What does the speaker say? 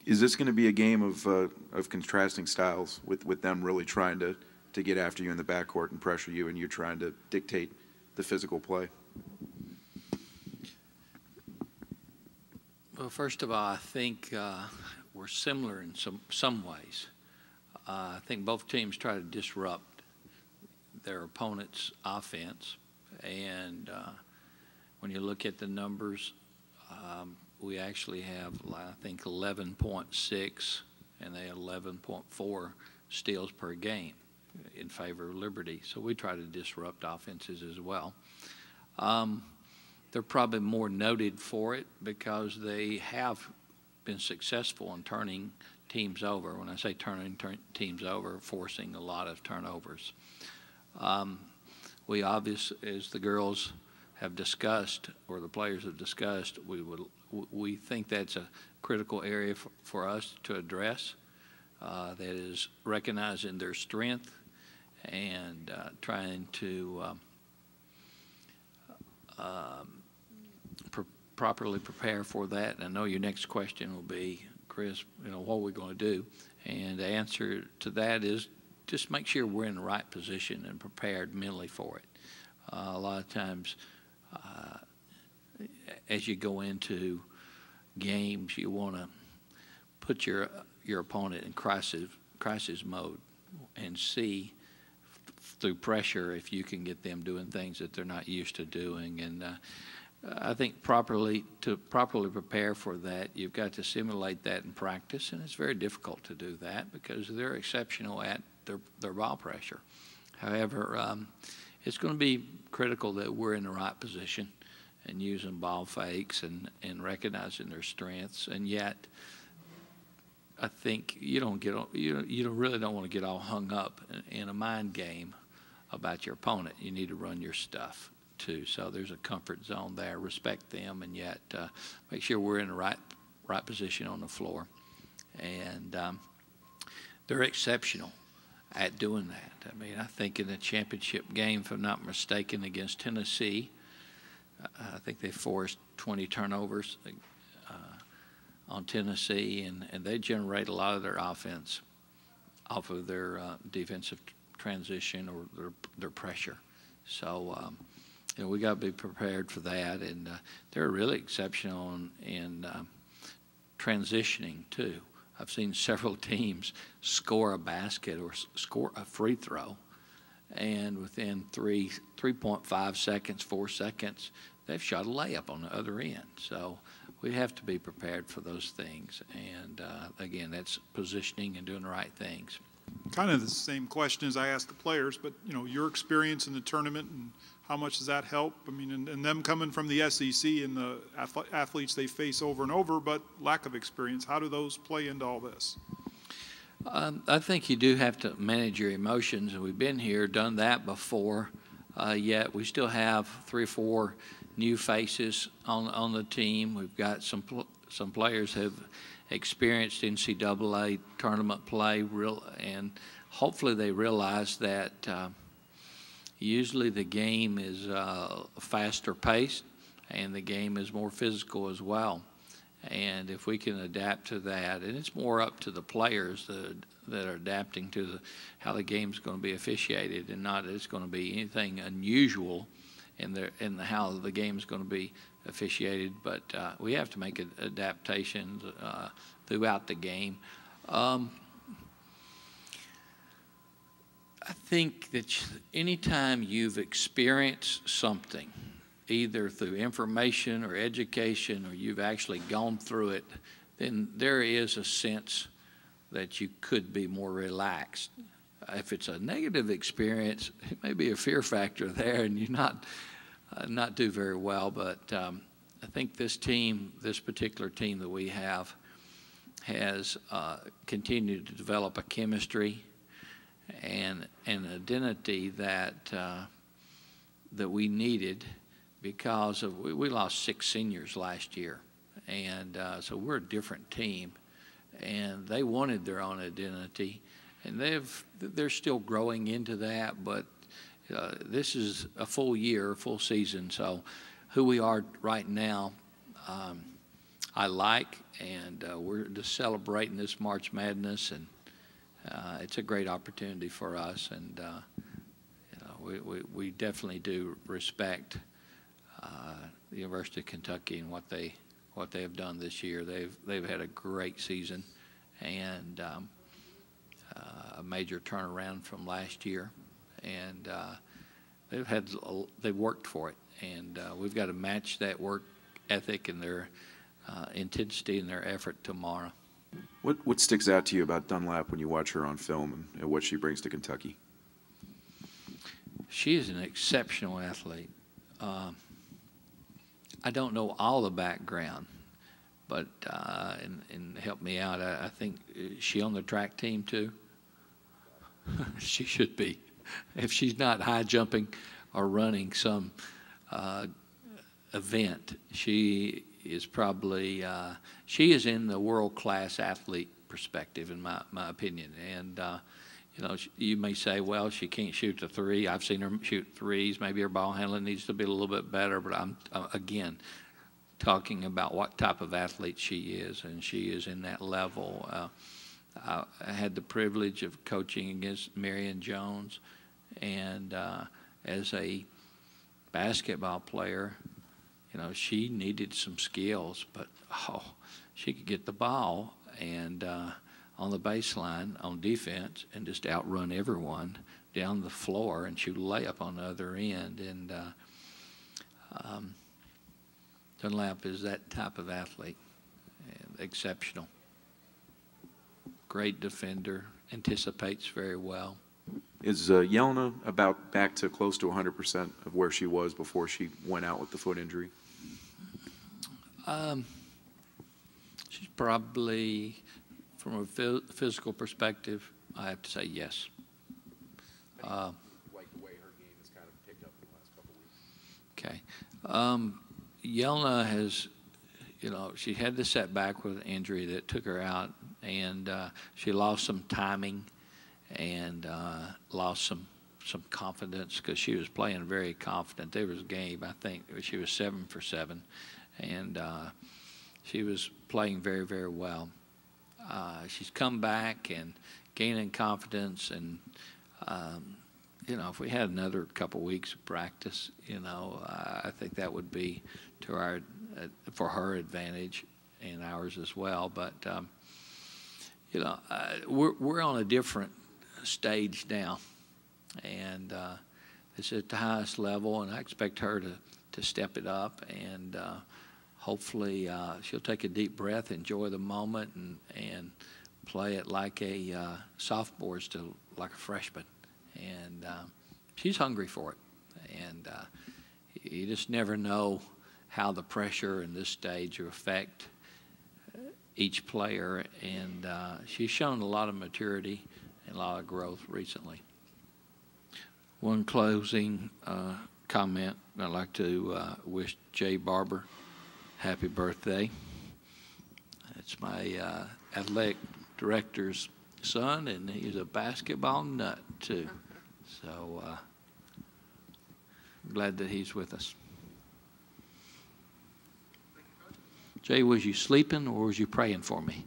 Is this going to be a game of contrasting styles with them really trying to get after you in the backcourt and pressure you, and you're trying to dictate the physical play? Well, first of all, I think we're similar in some ways. I think both teams try to disrupt their opponent's offense, and when you look at the numbers, we actually have, I think, 11.6, and they have 11.4 steals per game in favor of Liberty. So we try to disrupt offenses as well. They're probably more noted for it because they have been successful in turning teams over. When I say turning teams over, forcing a lot of turnovers. We obviously, as the girls have discussed, or the players have discussed, we think that's a critical area for us to address. That is recognizing their strength and trying to properly prepare for that. And I know your next question will be, Chris, what are we going to do? And the answer to that is just make sure we're in the right position and prepared mentally for it. A lot of times, as you go into games, you want to put your opponent in crisis mode and see through pressure if you can get them doing things that they're not used to doing. And I think to properly prepare for that, you've got to simulate that in practice, and it's very difficult to do that because they're exceptional at their ball pressure. However, it's going to be critical that we're in the right position and using ball fakes and recognizing their strengths. And yet, I think you really don't want to get all hung up in a mind game about your opponent. You need to run your stuff too. So there's a comfort zone there. Respect them, and yet make sure we're in the right position on the floor. And they're exceptional at doing that. I mean, I think in the championship game, if I'm not mistaken, against Tennessee, I think they forced 20 turnovers on Tennessee, and they generate a lot of their offense off of their defensive transition or their pressure. So, we got to be prepared for that, and they're really exceptional in transitioning too. I've seen several teams score a basket or score a free throw, and within 3.5 seconds, 4 seconds, they've shot a layup on the other end. So we have to be prepared for those things. And, again, that's positioning and doing the right things. Kind of the same question as I asked the players, but, your experience in the tournament and how much does that help? I mean, and them coming from the SEC and the athletes they face over and over, but lack of experience, how do those play into all this? I think you do have to manage your emotions, and we've been here, done that before, yet we still have 3 or 4 new faces on the team. We've got some players have experienced NCAA tournament play, and hopefully they realize that usually the game is faster paced and the game is more physical as well. And if we can adapt to that, and it's more up to the players that are adapting to how the game's going to be officiated, and not that it's going to be anything unusual in how the game's going to be officiated. But we have to make adaptations throughout the game. I think that anytime you've experienced something, either through information or education, or you've actually gone through it, then there is a sense that you could be more relaxed. If it's a negative experience, it may be a fear factor there, and you not do very well. But I think this particular team that we have, has continued to develop a chemistry and an identity that we needed, because we lost 6 seniors last year, and so we're a different team, and they wanted their own identity, and they're still growing into that. But this is a full year, full season. So who we are right now, I like, and we're just celebrating this March Madness, and it's a great opportunity for us, and we definitely do respect the University of Kentucky and what they have done this year. They've had a great season, and a major turnaround from last year, and they've worked for it, and we've got to match that work ethic and their intensity and their effort tomorrow. What sticks out to you about Dunlap when you watch her on film and what she brings to Kentucky? She is an exceptional athlete. I don't know all the background, but and help me out. I think is she on the track team too? She should be. If she's not high jumping or running some event, she is probably she is in the world-class athlete perspective, in my opinion. And you know, you may say, well, she can't shoot the three. I've seen her shoot threes. Maybe her ball handling needs to be a little bit better. But I'm again talking about what type of athlete she is, and she is in that level. I had the privilege of coaching against Marion Jones, and as a basketball player, you know, she needed some skills, but she could get the ball and on the baseline on defense and just outrun everyone down the floor and shoot a layup on the other end. And Dunlap is that type of athlete, and exceptional. Great defender, anticipates very well. Is Yelena about back to close to 100% of where she was before she went out with the foot injury? She's probably, from a physical perspective, I have to say yes. Like the way her game has kind of picked up in the last couple weeks. Okay. Yelena has, you know, she had the setback with an injury that took her out, and she lost some timing and lost some confidence because she was playing very confident. There was a game, I think, she was 7 for 7, and she was playing very, very well. She's come back and gaining confidence, and you know, if we had another couple weeks of practice, you know, I think that would be to our for her advantage and ours as well. But you know, we're on a different stage now, and it's at the highest level, and I expect her to step it up, and hopefully she'll take a deep breath, enjoy the moment, and play it like a sophomore to like a freshman. And she's hungry for it, and you just never know how the pressure in this stage will affect each player, and she's shown a lot of maturity and a lot of growth recently. One closing comment, I'd like to wish Jay Barber happy birthday. It's my athletic director's son, and he's a basketball nut too. So I'm glad that he's with us. Jay, was you sleeping or was you praying for me?